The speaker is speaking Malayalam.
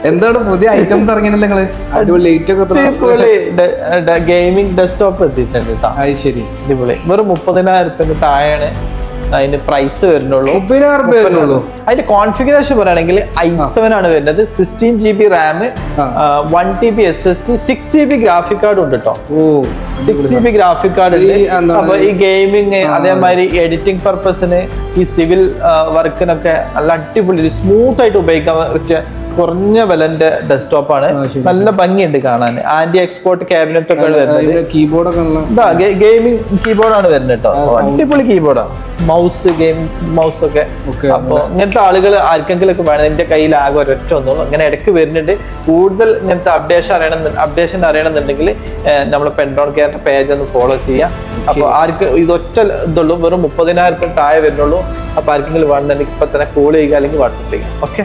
എന്താണ് പുതിയ ഐറ്റംസ് ഇറങ്ങിയല്ലോ നിങ്ങള്? അടിപൊളി ലൈറ്റ് ഒക്കെ ഗെയിമിംഗ് ഡെസ്ക്ടോപ്പ് എത്തിയിട്ടുണ്ട് കേട്ടോ. അത് ശരി, അടിപൊളി. വെറും 30,000 താഴെയാണ് അതിന്റെ പ്രൈസ് വരുന്നുള്ളൂ. 30,000 അതിന്റെ കോൺഫിഗറേഷൻ പറയുകയാണെങ്കിൽ i7 ആണ് വരുന്നത്. 16GB Ram, 1TB SSD, 6GB graphic card ഉണ്ട് കേട്ടോ. 6GB ഗ്രാഫിക് കാർഡ് ഉണ്ട്. അപ്പൊ ഈ ഗെയിമിങ് അതേമാതിരി എഡിറ്റിംഗ് പർപ്പസിന് ഈ സിവിൽ വർക്കിനൊക്കെ നല്ല അടിപൊളി സ്മൂത്ത് ആയിട്ട് ഉപയോഗിക്കാൻ പറ്റിയ കുറഞ്ഞ വിലന്റെ ഡെസ്ക്ടോപ്പ് ആണ്. നല്ല ഭംഗിയുണ്ട് കാണാൻ. ആന്റി എക്സ്പോർട്ട് ക്യാബിനറ്റ് ഒക്കെ വരുന്നത്. കീബോർഡ് ഗെയിമിംഗ് കീബോർഡാണ് വരുന്നത് കേട്ടോ. അടിപൊളി കീബോർഡാണ്. മൗസ്, ഗെയിം മൗസ് ഒക്കെ. അപ്പൊ ഇങ്ങനത്തെ ആളുകൾ ആർക്കെങ്കിലും ഒക്കെ വേണം. എന്റെ കയ്യിൽ ആകെ ഒരൊറ്റ ഒന്നും അങ്ങനെ ഇടയ്ക്ക് വരുന്നുണ്ട്. കൂടുതൽ ഇങ്ങനത്തെ അപ്ഡേഷൻ അറിയണമെന്നുണ്ടെങ്കിൽ നമ്മളെ പെൻഡ്രോൺ കെയറിന്റെ പേജ് ഒന്ന് ഫോളോ ചെയ്യാം. അപ്പൊ ആർക്ക് ഇതൊറ്റ ഇതുള്ളൂ, വെറും 30,000 താഴെ വരുന്നുള്ളൂ. അപ്പൊ ആർക്കെങ്കിലും വേണമെന്നുണ്ടെങ്കിൽ ഇപ്പൊ തന്നെ കോൾ ചെയ്യുക അല്ലെങ്കിൽ വാട്സപ്പ് ചെയ്യുക. ഓക്കെ.